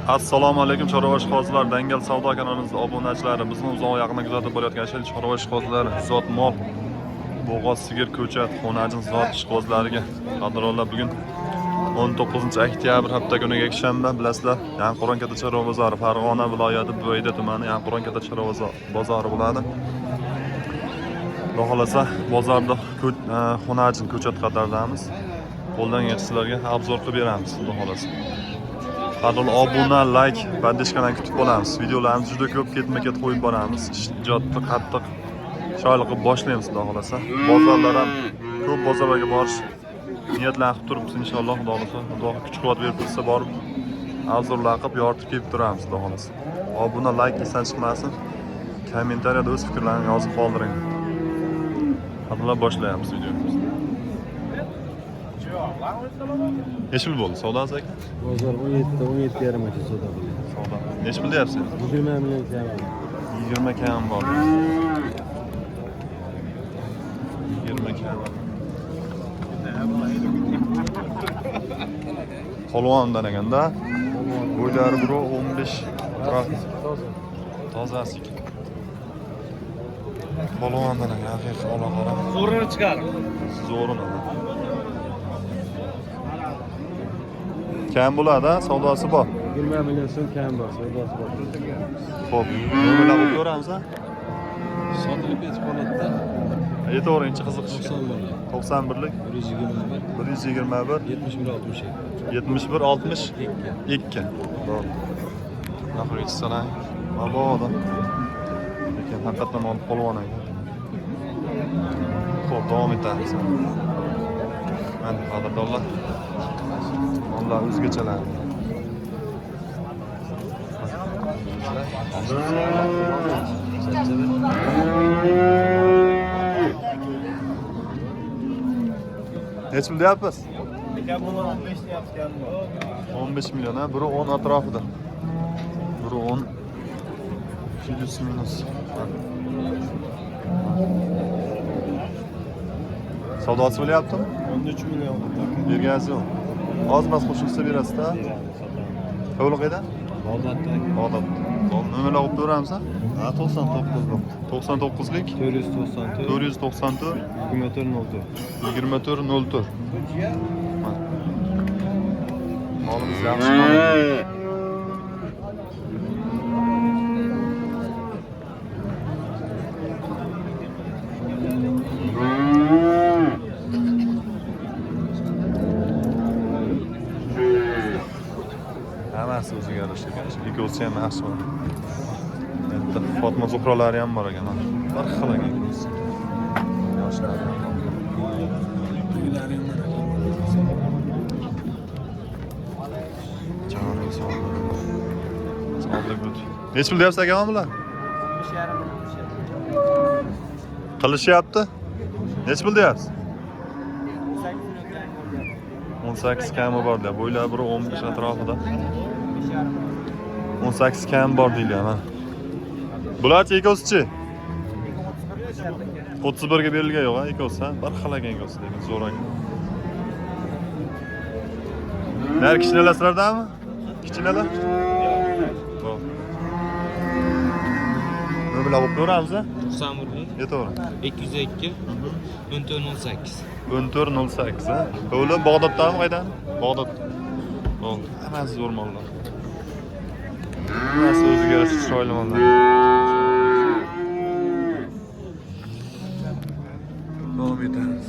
Assalomu alaykum chorvash qozilar, Dangal savdo kanalimizda obunachilari, bizni uzoq yaqindan kuzatib borayotgan chorvash qozilari, zot mol, bo'g'oz sigir, ko'chat, xonajin zot ishqozlariga qadrollar, bugun 19-oktyabr hafta kuniga yakshanba, bilasizlar, Yangiqo'rg'on katta chorva bozori, Farg'ona viloyati Bo'yda tumani Yangiqo'rg'on katta chorva bozori bo'ladi. Xudo xolasa bozorda xonajin ko'chat qatardamiz. Qo'ldan kelganlarga obzor qilib beramiz, xudo xolasa. Qadrli obuna, like, podpishkadan kutib qolamiz. Videolarimiz juda ko'p ketma-ket qo'yib boramiz. Ijodni qattiq shoyli qilib boshlaymiz, xudo xolasa. Bozorlar ham ko'p bozorlarga borish niyatlanib turibmiz inshaalloh, xudo xolasa. Xudo kuch-quvvat berib tursa borib obzorlar qilib yoritib kelib turamiz, xudo xolasa. Obuna, like esdan chiqmasin. Kommentariyada o'z fikrlaringizni yozib qoldiring. Qadrli boshlaymiz videomizni. Necha pul bo'ldi savdosi aka? Bozor 17 yarim aka savdo bo'ldi. Savdo. Necha pul deyapsiz? 20 million kam. 20 kam bor. 20 kam. Polvondan ekanda. Bo'ylari biri 15 tozasi. Polvondan ekan, haqiqiy ola-qora. Zo'rini chiqar. Zo'rini. Kam bo'ladi, savdosi bor. 20 million so'm kam bor, savdosi bor. Xo'p, nimalar olib ko'ramiz a? Sotilib ketib qoladi-da. Aytavering-chi qiziqishga. 91 lik, 91 121, 121 71 60. 71 62. To'g'ri. Oxirgi sanang. Mabodo. Lekin haqiqatan olib polvon ekan. Xo'p, davom etamiz. Mana qadrdonlar. Onlar o'zgachalar. Necha pul deyapsiz? 15 deyapsiz. 15 million ha, biri 10 atrofida. Biri 10 plus minus. Savdosi bo'lyaptimi? 13 million. Bergansiz yo'q. Ozmas qo'shilsa berasiz-da. To'liq edi? Odatda. Odat. Nimalar olib ko'ramiz ha? 99 lik. 99 lik 494. 494 24 24 04. Molimiz yaxshi qoladi. Hammasi o'ziga yarasha ekan. Ikkovsi ham yaxshi bor. Endi Fatma Zuhrolari ham bor ekan. Bir xil ekan. Yoshlar ham bor. Uylari ham bor ekan. Jonim sog'lik bo'lsin. Necha pul deyapsiz aka bular? 15,5. Qilishyapti. Necha pul deyapsiz? 18 kami bor da. Bo'ylari biri 15 atrofida. 18 kam bor deyilgan. Bularchi ikkovsichi? 31 ga berilgan yo'q, ikkovsi, bir xil ekan ikkovsi, lekin zo'r ekan. Nar kichkinalar sizlardami? Kichkinalar? Xo'p. Nima bilan olib ko'ramiz a? 91 lik, Yetavering. 202, 1408. 1408 ha. O'li Bag'doddami qaydan? Bag'dod. Bo'ldi. Hammasi zo'r mollar. Hammasi o'ziga yarasha chiroyli mollar. Davom etamiz.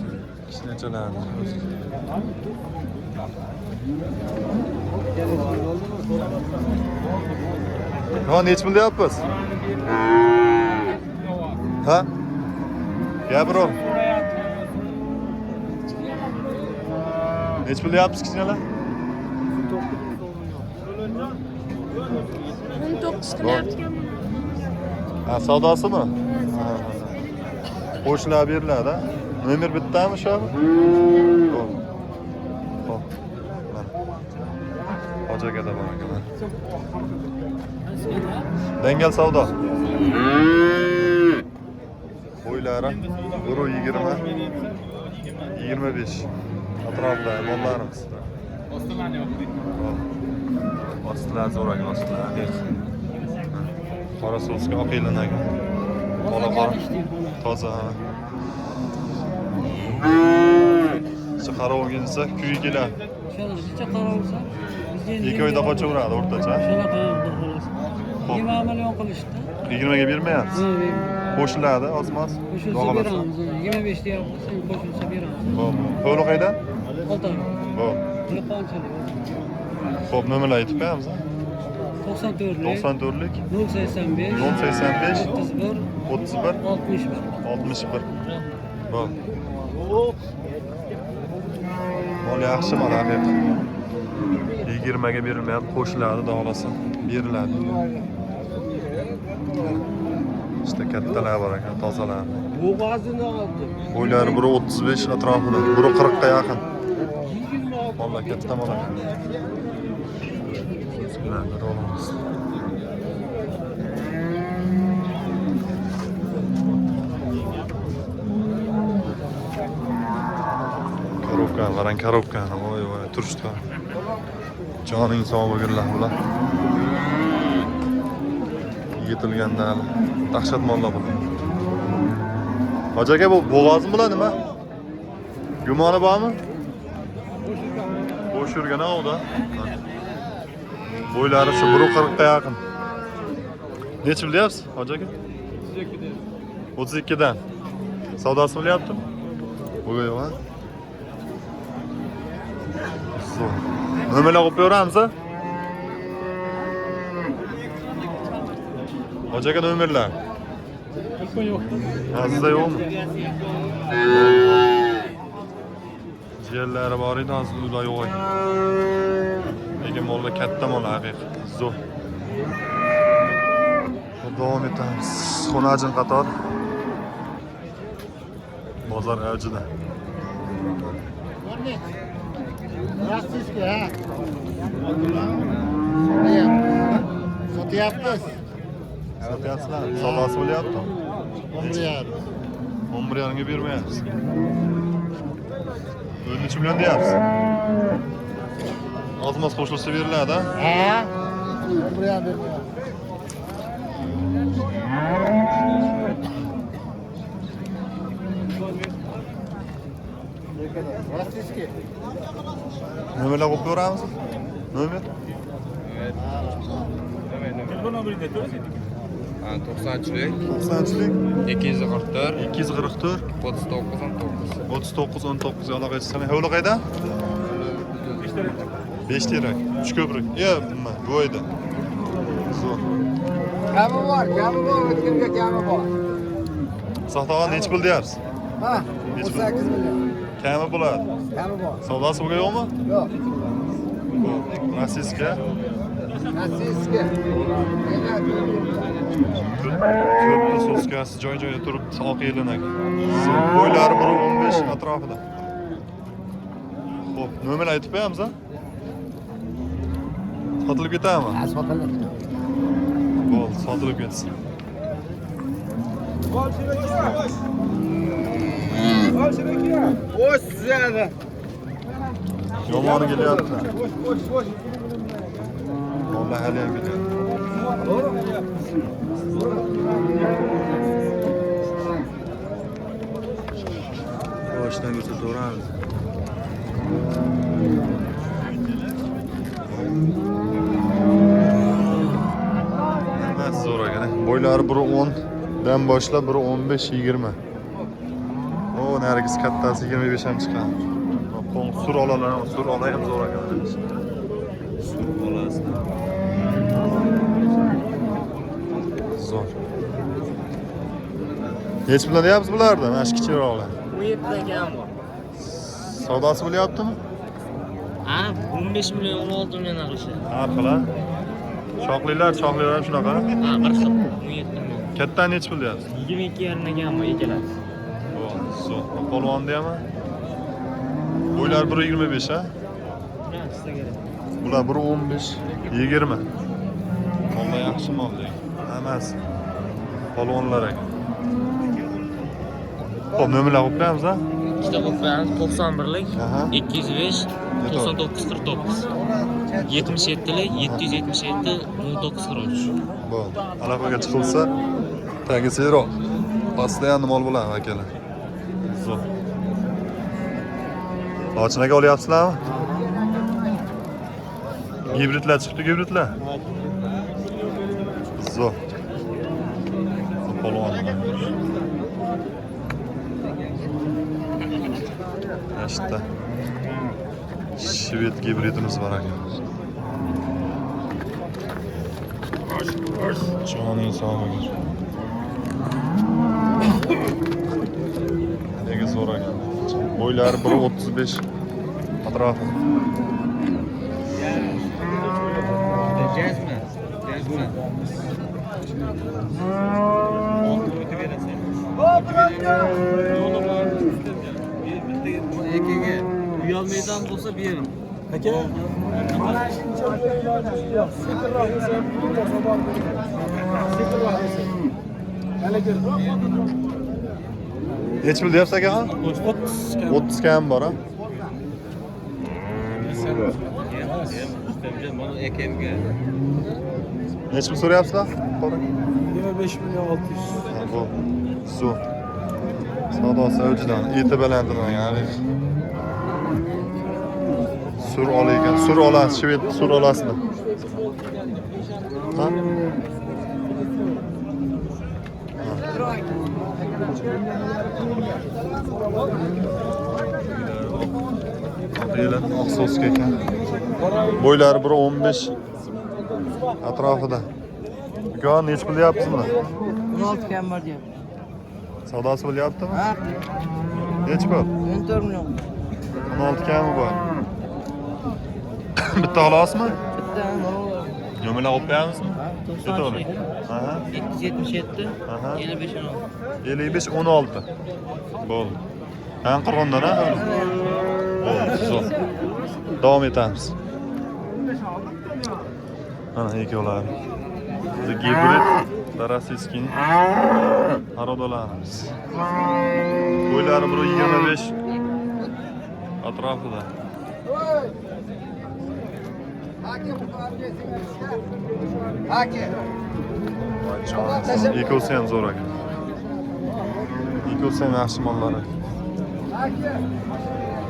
Kichkinachalarni o'ziga. Ha, necha pul deyapsiz? Ha? Gapirov. Necha pul deyapsiz kichkinalar? 19 qilyaptikan. Ha, savdosimi? Ha. Qo'shlar beriladi. Nomer bittami shu? Xo'p. Xo'p. Mana. Hojagada bor ekan. Dangal savdo. Bo'ylari 120 25 atrofida mollarimiz. Ostilar zo'rak, ostilar haqiqiy. Qora so'sga oqilin aka. Qora. Toza. Chiqarib olgansa kuyi keladi. Shuncha qarolsa, bizga Ikki oyda qochaveradi o'rtacha. shunaqa xolos. 20 million qilishdi. 20 ga bermayapsiz. Qo'shiladi, osmos. Qo'shilsa beramiz. 25 deyapmiz, qo'shilsa beramiz. Xo'p, to'liq qayda? Oltin. Xo'p. Yaponchalik. Xo'p, nomerlar aytib qo'yamiz. 94lik 94lik 085 085 31 31 61. 61. Xo'p. Mol yaxshi mol haqiqiy. 20 ga berilmayapti, qo'shiladi, dog'lasa beriladi. İşte kattalar bor ekan, tozalar. Bo'g'azini oldi. Bo'ylari biri 35 atrofida, biri 40 ga yaqin. Mollar katta mol ekan. Sizlarga olamiz. Korobka, qarang korobkani, voy voy, turishdi. Joning sog' bo'lganlar bular. Yetilganda dahshat mollar bu. Hoji aka, bu bo'g'ozmi bular nima? Gumoni bormi? Bo'sh yurgan ovda. Bo'ylari shu 1.40 ga yaqin. Necha bilyapsiz, hoji aka? 32 dan. Savdosi bo'lyaptimi? Bo'ga yo'q, ha? Zo'r. Nimalar qo'yib beramiz, ha? Hoji aka, nomerlar. Sizda yo'qmi? Jiyanlari bor edi, hozir ular yo'q ekan. Lekin mollar katta mol haqiqiy. Zo'r. Davom etamiz. Xonajin qator. Bozor avjida. Rossiyskiy, ha? Sotyapmiz. Sotyapsizlar. Savdosi bo'lyapti. 11,5. 11,5 ga bermayapsiz. 13 million deyapsiz. Ozmoz qo'shilsa beriladi, ha? Ha? 11,5 bermayapti. Rossiyskiy. Nomerlar qo'yib beramiz. Nomer? 90'lik 90'lik 244 244 39 19. 39 19 ga aloqa etsangiz. Hovli qayda? 5 terak. 3 ko'prik. Nima? Bo'yda. Zo'r. Kami bor, o'tganga kami bor. Soxtaga necha pul deyapsiz? Ha? 18 million. Kami bo'ladi. Kami bor. Savdosi bo'lgan yo'qmi? Yo'q. Rossiyskiy. Rossiyskiy. Ko'pni so'skasi joy-joyida turibdi, oq yelinak. Bo'ylari 1.15 atrofida. Xo'p, nomer aytib qo'yamiz, ha? Sotilib ketadimi? Ha, sotiladi. Bo'ldi, sotilib ketsin. Oy, suzadi. Yomoni kelyapti. Mollar hali ham kelyapti. Boshdan ko'rsataveramiz. Nima zo'r ekan. Bo'ylari 1.10 dan boshlab 1.15 20. O, nargis kattasi 25 ham chiqqan. Sur olalar, sur ola ham zo'r ekan. Sur olasi. Zo'r. Hech bilan deyapsiz bularda, mana shu kichikroqlar. 17 dan bor. Savdosi bo'lyaptimi? Ha, 15 million 16 million qilishadi. Har xil. Choqlilar ham shunaqa. Ha, 40 17 million. Katta necha pul deyapsiz? 22,5 dan bor ekalasi. Zo'r. Polvonni ham. Bo'ylar 1.25 ha? Ha, sizga kerak. Bular 1.15, 20. Mollar yaxshi mol deng. Hammasi polvonlar ekan. Xo'p, nomerlar qo'yib qo'yamiz, ha? Ikkita qo'yib qo'yamiz. 91lik Aha. 205 99 49. 77'lik 777 1943. Bo'ldi. Aloqaga chiqilsa, tagisiroq. Постоянно mol bo'ladi akalar. Zo'r. Ochinaga olyapsizlarmi? Gibridlar chiqdi, gibridlar. Zo'r. Polvon. Yaşta. Şivet gibridimiz var arkadaşlar. Çoğun insan var. Ne zor arkadaşlar. Boyları 1.35 atrafı. Jazmi. Uyalmaydan bo'lsa bir yerim. Aka. Neç pul deyapsiz aka? 30 kam bor ha. Mana akemga Neç pul so'rayapsizlar? 25 milyon 600. Bu zo'r. Savdosi o'jidan, eti balandidan ya'ni. Sur olaykan, sur olasiz, shved sur olasizmi? Ha? Deyiladi, oqso'zga ekan. Bo'ylari 1.15 atrofida. Uka, nech pul deyapsizmi? 16 kam bor deyapti. Savdosi bo'lyaptimi? Ha, Nech pul? 14 million. 16 kami bor. Bitta olasizmi? Bitta Yo'mlar olib qo'yamizmi? Bitta oling. 90. Aha. 777 Aha. 55 16. 55 16. Bo'ldi. Anqirg'ondan ha? Bo'ldi, zo'r. Davom etamiz. Mana ikkovlari. The Gibrid Tarasiskiy arodalarimiz. Bo'ylari 1.25 atrofida. Hakim. Ikkovsi ham zo'r ekan. Ikkovsi ham yaxshi mollar ekan.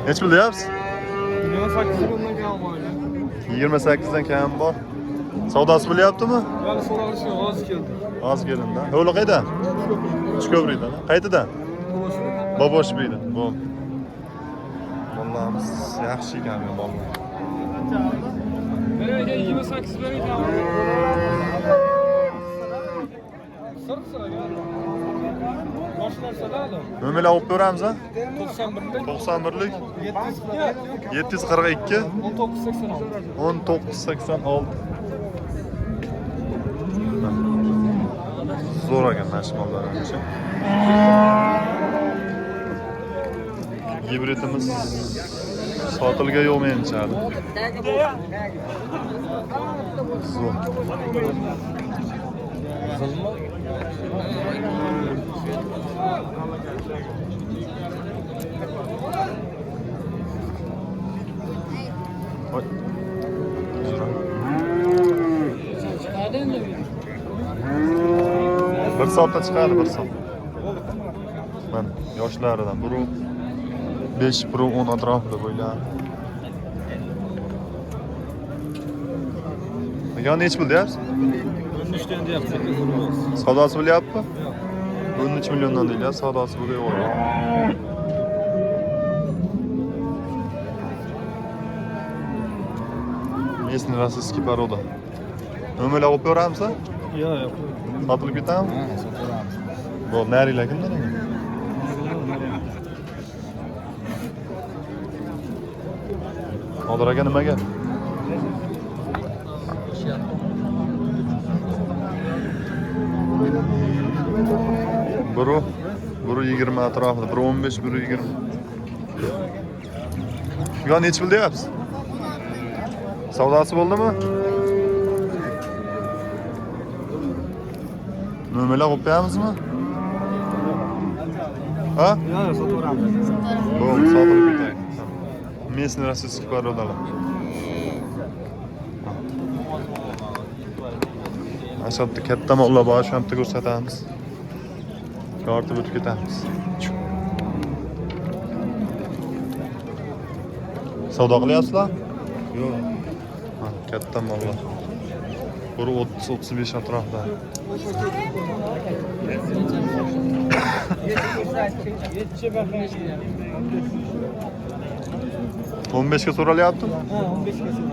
Nech pul deyapsiz? 28 dan kam bor. Savdosi bo'lyaptimi? Hali so'ralishga hozir keldi. Oz kelinda. O'g'li qaydan? Chikovriydan. Qaytidan? Boboshbiydan. Bo'ldi. Mollarimiz yaxshi ekan bu mollar. Nereye 28 bering tamam. Sır ya. Boshlar saladi. No'mlar olib beramiz ha? 91lik 91lik 742 742 1986. 1986. Zo'r ekan mashmonlar hamisha. Gibridimiz sotilga yo'q menchadi. Zo'r. Oy. Zo'r. Bir soatda chiqadi, bir soat. Mana yoshlaridan biri 5, biri 10 atrofida bo'ylar. Aka nech pul deyapsiz? 13 dan deyapti. Savdosi bo'lyapti? 13 milliondan deylar, savdosi bo'lyapti. Местный российский порода. No'mlar olib beramiz? Yo'q. Sotilib ketami? Ha, so'ramiz. Bo'ldi, narilar kimdan? Hozir aka nimaga? Biri 20 atrofida, biri 15, biri 20. Yo, nech pul deyapsiz? Savdosi bo'ldimi? No'mlar olib qo'yamizmi? Ha? Yo'q, so'ramiz. Bo'ldi, sotilib ketaylik. Местный российский пороdalar. Aşağıda katta mollar bor, shu yerda ko'rsatamiz. Yortib o'tib ketamiz. Savdo qilyapsizlar? Yo'q. Ha, katta mollar. Bir 30-35 atrofda. Yetçi 15 ga so'ralyaptimi? Ha 15 kesin.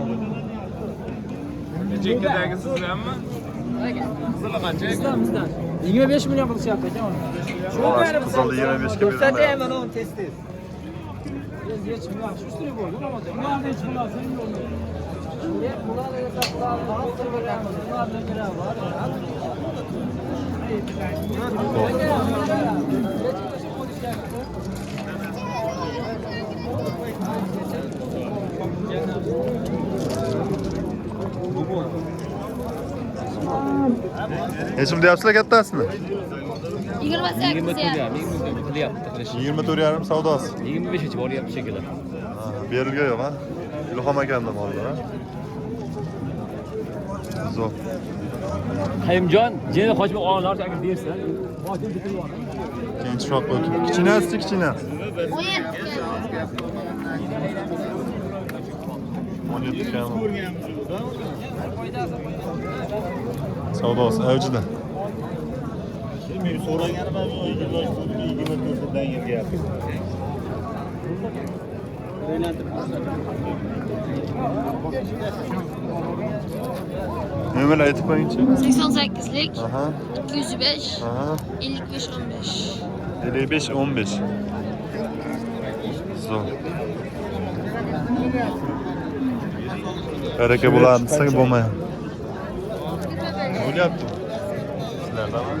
Chekkadagi sizlarmi? Qizili qancha? Bizdan. 25 million qilishyapti aka. Qizil 25 ga beriladi. Mana uni tez. Yetchi million shu ustiga bo'ldi, Ramazon. Ularni hech bo'lmasin. Bularni esa bularni Nechim deyapsizlar kattasini? 28 24,5 savdosi. 25 boryapti shekilli. Berilgan yo'q, ha? Ilhom akamda mollar, ha? Zo'r. Hayimjon, jeni qochmoq onalar aka bersa, boshini bitirib yuboradi. Keyinchiroq o'tib. Kichinasi, kichinasi. 17 kam. Savdosi avjida. Men so'raganim ham 24dan yilga. Nomer aytib qo'yingchi. 88'lik Aha. 205 Aha. 55 15. 55 15. Zo'r. Baraka bo'ladi, desak bo'lmaydi. Bo'lyapti. Sizlardami?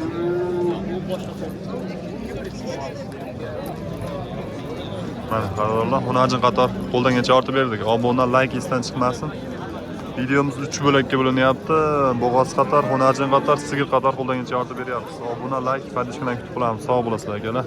Mana qarorlar xunajin qator qo'ldan kelgancha ortib berdik. Obuna, like esdan chiqmasin. Videomiz 3 bo'lakka bo'linyapti. Bo'g'oz qator, xunajin qator, sigir qator qo'ldan kelgancha ortib beryapmiz. Obuna, like, podpishka bilan kutib qolamiz. Sog' bo'lasizlar akalar.